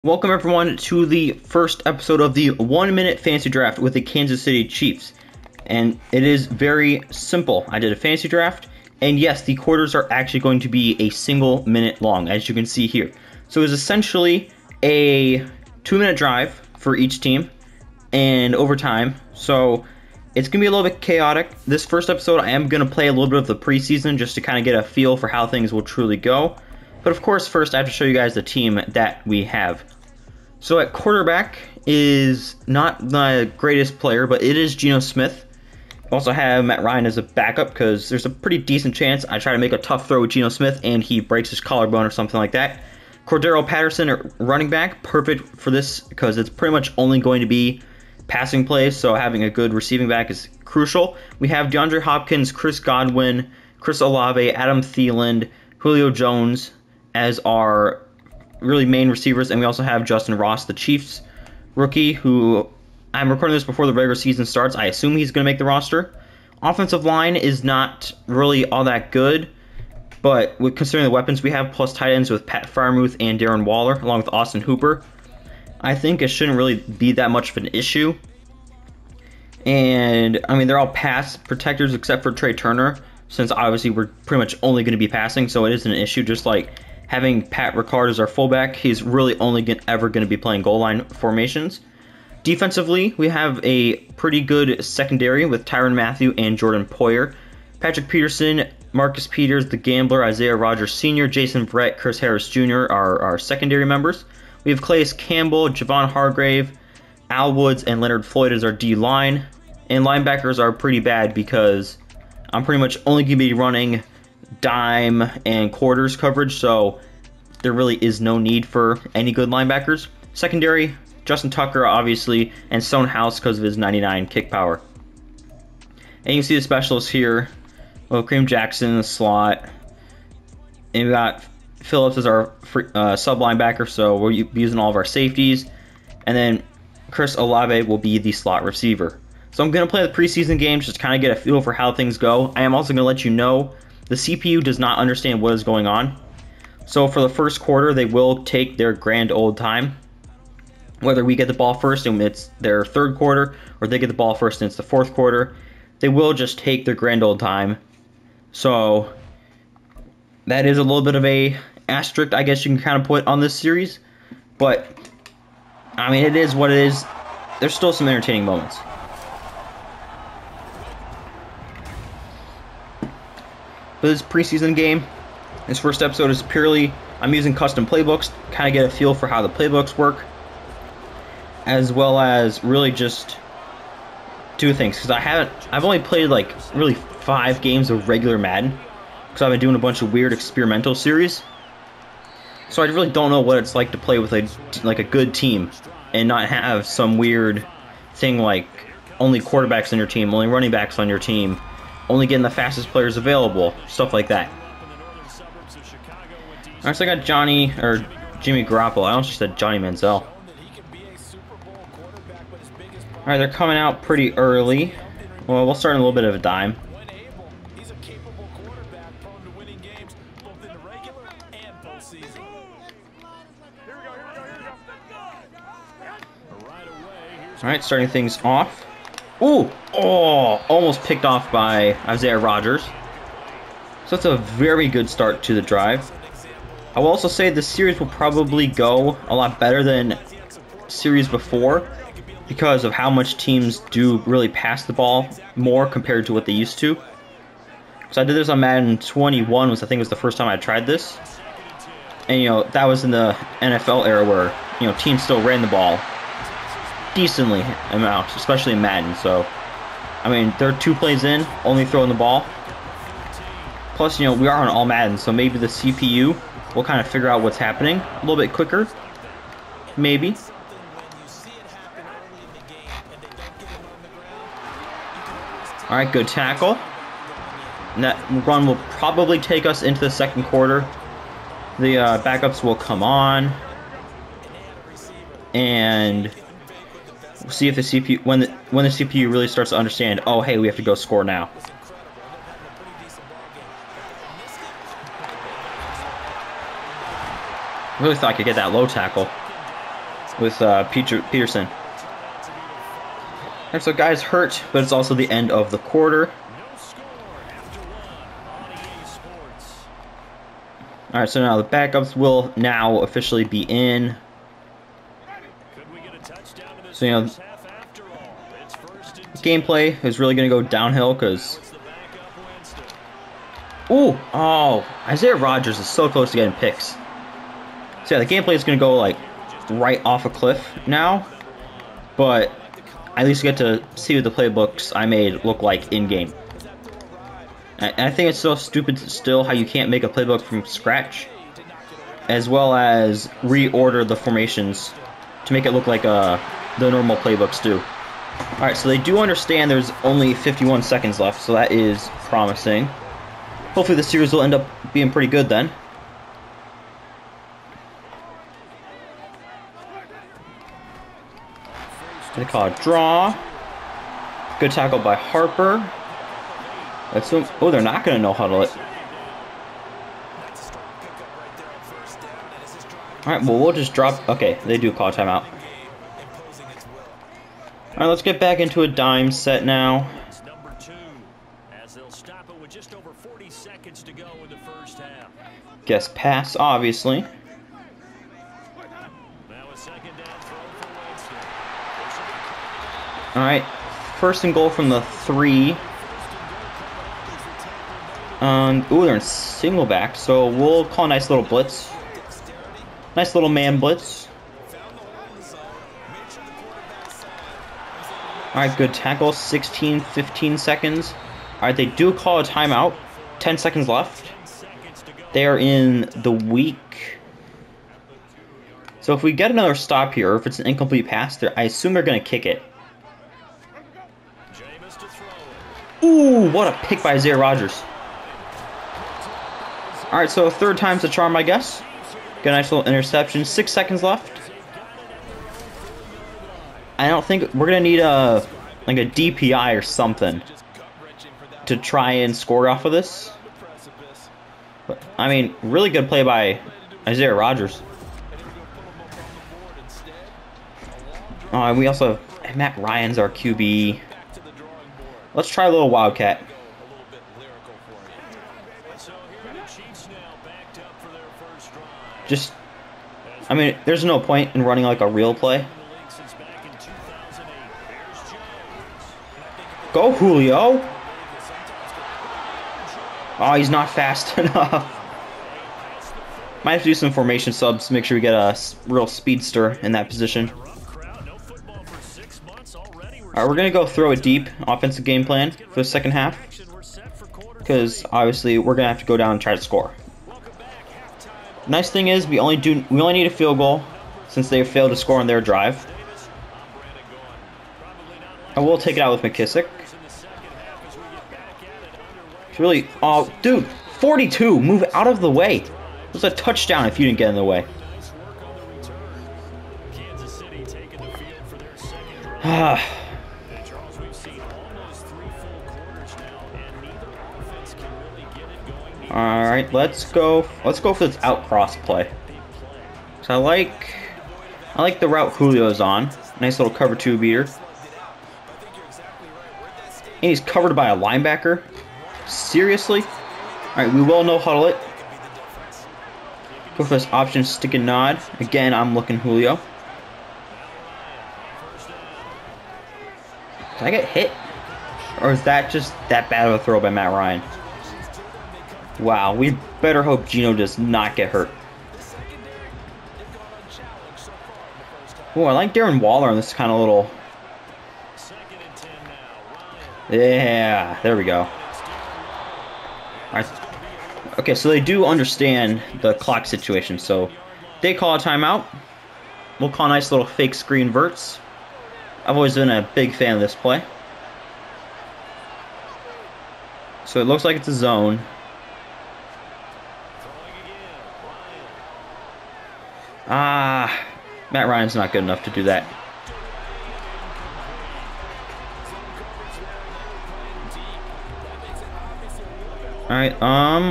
Welcome everyone to the first episode of the 1-minute fantasy draft with the Kansas City Chiefs. And it is very simple. I did a fantasy draft, and yes, the quarters are actually going to be a single minute long, as you can see here. So it's essentially a 2-minute drive for each team and overtime. So it's going to be a little bit chaotic. This first episode, I am going to play a little bit of the preseason just to kind of get a feel for how things will truly go. But of course, first I have to show you guys the team that we have. So at quarterback is not the greatest player, but it is Geno Smith. I also have Matt Ryan as a backup because there's a pretty decent chance I try to make a tough throw with Geno Smith and he breaks his collarbone or something like that. Cordero Patterson at running back, perfect for this because it's pretty much only going to be passing plays, so having a good receiving back is crucial. We have DeAndre Hopkins, Chris Godwin, Chris Olave, Adam Thielen, Julio Jones as our really main receivers, and we also have Justin Ross, the Chiefs rookie, who I'm recording this before the regular season starts. I assume he's going to make the roster. Offensive line is not really all that good, but considering the weapons we have, plus tight ends with Pat Freiermuth and Darren Waller, along with Austin Hooper, I think it shouldn't really be that much of an issue. And, I mean, they're all pass protectors except for Trey Turner, since obviously we're pretty much only going to be passing, so it isn't an issue, just like having Pat Ricard as our fullback. He's really only ever going to be playing goal line formations. Defensively, we have a pretty good secondary with Tyrann Mathieu and Jordan Poyer. Patrick Peterson, Marcus Peters, the Gambler, Isaiah Rodgers Sr., Jason Verrett, Chris Harris Jr. are our secondary members. We have Calais Campbell, Javon Hargrave, Al Woods, and Leonard Floyd as our D-line. And linebackers are pretty bad because I'm pretty much only going to be running dime and quarters coverage, so there really is no need for any good linebackers. Secondary, Justin Tucker, obviously, and Stonehouse because of his 99 kick power. And you can see the specialists here. Well, Kareem Jackson in the slot. And we got Phillips as our sub linebacker, so we'll be using all of our safeties. And then Chris Olave will be the slot receiver. So I'm going to play the preseason games just to kind of get a feel for how things go. I am also going to let you know the CPU does not understand what is going on. So for the first quarter, they will take their grand old time. Whether we get the ball first and it's their third quarter, or they get the ball first and it's the fourth quarter, they will just take their grand old time. So that is a little bit of a asterisk, I guess you can kind of put on this series. But, I mean, it is what it is. There's still some entertaining moments. For this preseason game, this first episode is purely, I'm using custom playbooks to kind of get a feel for how the playbooks work, as well as really just do things, because I've only played like really 5 games of regular Madden, because I've been doing a bunch of weird experimental series, so I really don't know what it's like to play with a good team, and not have some weird thing like only quarterbacks on your team, only running backs on your team, only getting the fastest players available, stuff like that. Alright, so I got Jimmy Garoppolo. I almost said Johnny Manziel. Alright, they're coming out pretty early. Well, we'll start in a little bit of a dime. Alright, starting things off. Ooh! Oh! Almost picked off by Isaiah Rodgers. So that's a very good start to the drive. I will also say the series will probably go a lot better than series before because of how much teams do really pass the ball more compared to what they used to. So I did this on Madden 21, which I think was the first time I tried this. And, that was in the NFL era where, teams still ran the ball decently amount, especially in Madden. So, I mean, they're 2 plays in, only throwing the ball. Plus, we are on all Madden, so maybe the CPU will kind of figure out what's happening a little bit quicker. Maybe. Alright, good tackle. And that run will probably take us into the second quarter. The backups will come on. And we'll see if the CPU, when the CPU really starts to understand, oh, hey, we have to go score now. I really thought I could get that low tackle. with Peterson. And so guys hurt, but it's also the end of the quarter. Alright, so now the backups will now officially be in. So, you know, gameplay is really going to go downhill because... Ooh! Oh! Isaiah Rodgers is so close to getting picks. So, yeah, the gameplay is going to go, like, right off a cliff now. But at least get to see what the playbooks I made look like in-game. And I think it's so stupid still how you can't make a playbook from scratch, as well as reorder the formations to make it look like the normal playbooks do. Alright, so they do understand there's only 51 seconds left, so that is promising. Hopefully the series will end up being pretty good then. They call a draw. Good tackle by Harper. Oh, they're not going to no huddle it. Alright, well, we'll just drop... Okay, they do call a timeout. Alright, let's get back into a dime set now. Guess pass, obviously. Alright, first and goal from the 3. Ooh, they're in single back, so we'll call a nice little blitz. Nice little man blitz. Alright, good tackle. 15 seconds. Alright, they do call a timeout. 10 seconds left. They are in the weak. So if we get another stop here, or if it's an incomplete pass, I assume they're going to kick it. Ooh, what a pick by Isaiah Rodgers. Alright, so third time's the charm, I guess. Get a nice little interception. 6 seconds left. I don't think we're going to need like a DPI or something to try and score off of this. But, I mean, really good play by Isaiah Rodgers. Oh, we also have Matt Ryan's our QB. Let's try a little Wildcat. Just, I mean, there's no point in running like a real play. Go, Julio! Oh, he's not fast enough. Might have to do some formation subs to make sure we get a real speedster in that position. Alright, we're going to go throw it deep, offensive game plan for the second half. Because, obviously, we're going to have to go down and try to score. Nice thing is, we only need a field goal, since they failed to score on their drive. I will take it out with McKissick. It's really... Oh, dude! 42! Move out of the way! It was a touchdown if you didn't get in the way. Alright, let's go for this out cross play. So I like the route Julio's on. Nice little cover 2 beater. And he's covered by a linebacker. Seriously? Alright, we will no huddle it. Go for this option stick and nod. Again, I'm looking Julio. Did I get hit? Or is that just that bad of a throw by Matt Ryan? Wow, we better hope Gino does not get hurt. Oh, I like Darren Waller on this kind of little... Yeah, there we go. Alright. Okay, so they do understand the clock situation, so they call a timeout. We'll call a nice little fake screen verts. I've always been a big fan of this play. So it looks like it's a zone. Matt Ryan's not good enough to do that. Alright,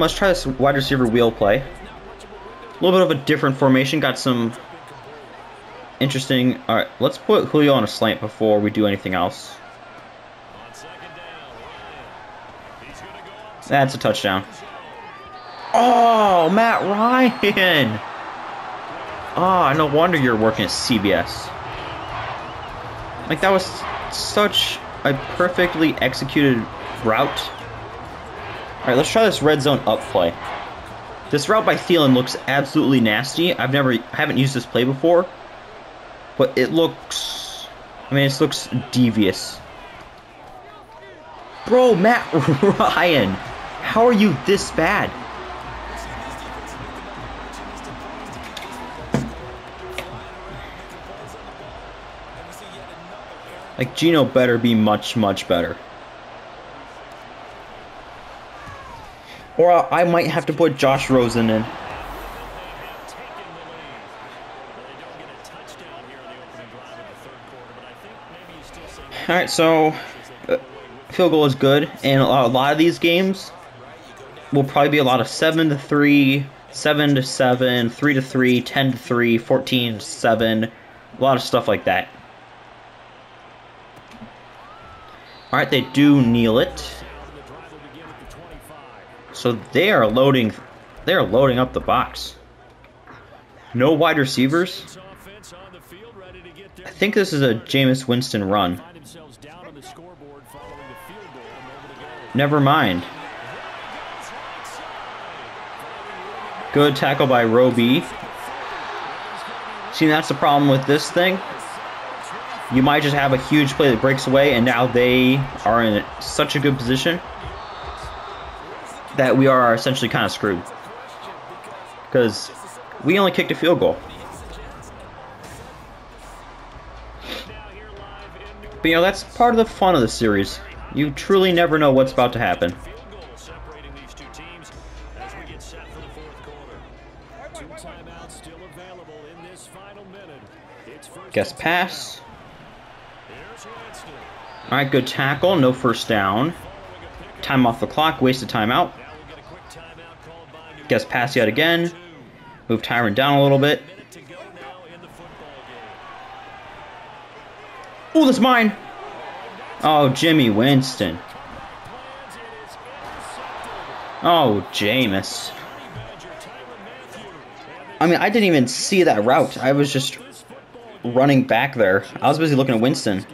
let's try this wide receiver wheel play. A little bit of a different formation. Got some interesting. All right, let's put Julio on a slant before we do anything else. That's a touchdown. Oh, Matt Ryan. Oh, no wonder you're working at CBS. Like, that was such a perfectly executed route. All right, let's try this red zone up play. This route by Thielen looks absolutely nasty. I haven't used this play before, but it looks, I mean, it looks devious. Bro, Matt Ryan, how are you this bad? Like, Gino better be much, much better. Or I might have to put Josh Rosen in. Alright, so field goal is good, and a lot of these games will probably be a lot of 7-3, 7-7, 3-3, 10-3, 14-7, a lot of stuff like that. Alright, they do kneel it. So they are loading up the box. No wide receivers. I think this is a Jameis Winston run. Never mind. Good tackle by Roby. See, that's the problem with this thing. You might just have a huge play that breaks away, and now they are in such a good position that we are essentially kind of screwed. Because we only kicked a field goal. But you know, that's part of the fun of the series. You truly never know what's about to happen. Guess pass. Alright, good tackle, no first down. Time off the clock, wasted timeout. Guess pass yet again. Move Tyron down a little bit. Oh, that's mine! Oh, Jimmy Winston. Oh, Jameis. I mean, I didn't even see that route. I was just running back there. I was busy looking at Winston.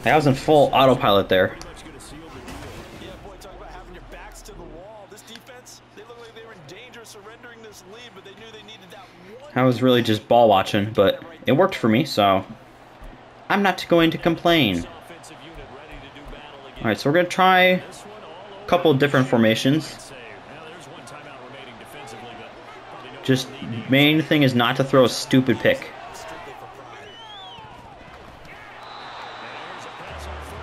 I was in full autopilot there. I was really just ball watching, but it worked for me, so I'm not going to complain. Alright, so we're going to try a couple different formations. Just main thing is not to throw a stupid pick.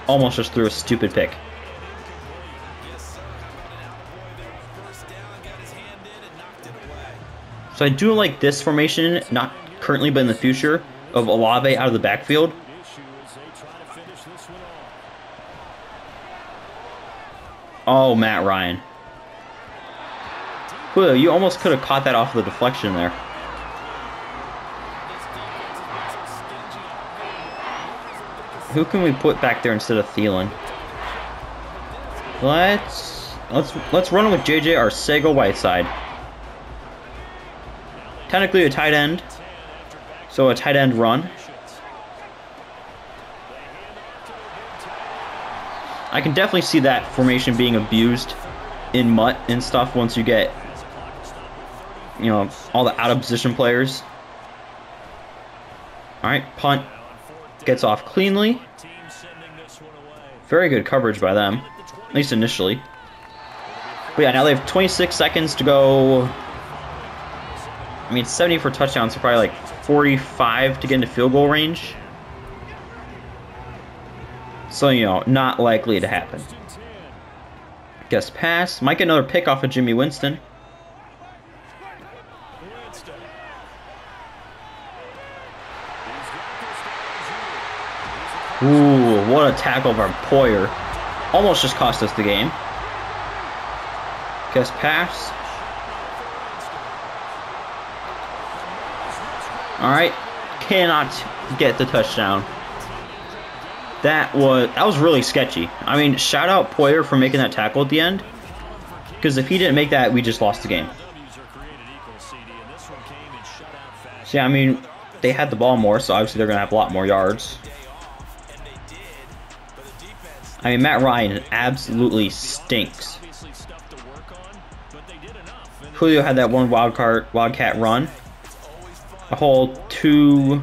Almost just threw a stupid pick. So I do like this formation, not currently but in the future, of Olave out of the backfield. Oh, Matt Ryan. Julio, you almost could have caught that off the deflection there. Who can we put back there instead of Thielen? Let's run with JJ Arcega-Whiteside. Technically a tight end, so a tight end run. I can definitely see that formation being abused in MUT and stuff once you get, you know, all the out of position players. Alright, punt. Gets off cleanly. Very good coverage by them, at least initially. But yeah, now they have 26 seconds to go. I mean, 70 for touchdowns, so probably like 45 to get into field goal range. So, you know, not likely to happen. Guess pass. Might get another pick off of Jimmy Winston. Ooh, what a tackle by Poyer. Almost just cost us the game. Guess pass. All right, cannot get the touchdown. That was really sketchy. I mean, shout out Poyer for making that tackle at the end, because if he didn't make that, we just lost the game. So yeah, I mean, they had the ball more, so obviously they're gonna have a lot more yards. I mean, Matt Ryan absolutely stinks. Julio had that one wildcat run. A whole 2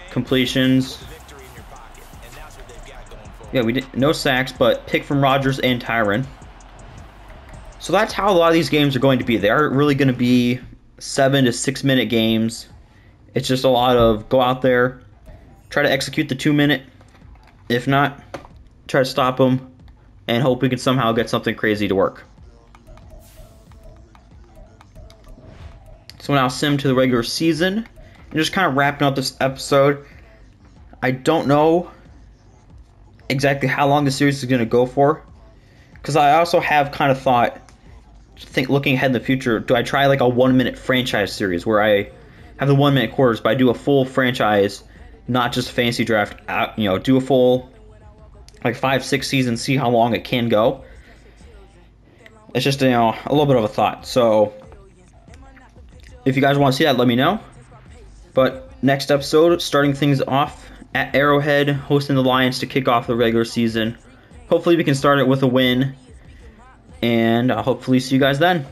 completions. Yeah, we did no sacks, but pick from Rodgers and Tyron. So that's how a lot of these games are going to be. They are really going to be 7 to 6 minute games. It's just a lot of go out there, try to execute the 2-minute. If not, try to stop them and hope we can somehow get something crazy to work. So now sim to the regular season. And just kind of wrapping up this episode. I don't know exactly how long the series is going to go for, because I also have kind of thought, looking ahead in the future, do I try like a 1-minute franchise series where I have the 1-minute quarters, but I do a full franchise, not just fantasy draft, do a full like 5-6 seasons, see how long it can go. It's just, a little bit of a thought. So if you guys want to see that, let me know. But next episode, starting things off at Arrowhead, hosting the Lions to kick off the regular season. Hopefully we can start it with a win, and I'll hopefully see you guys then.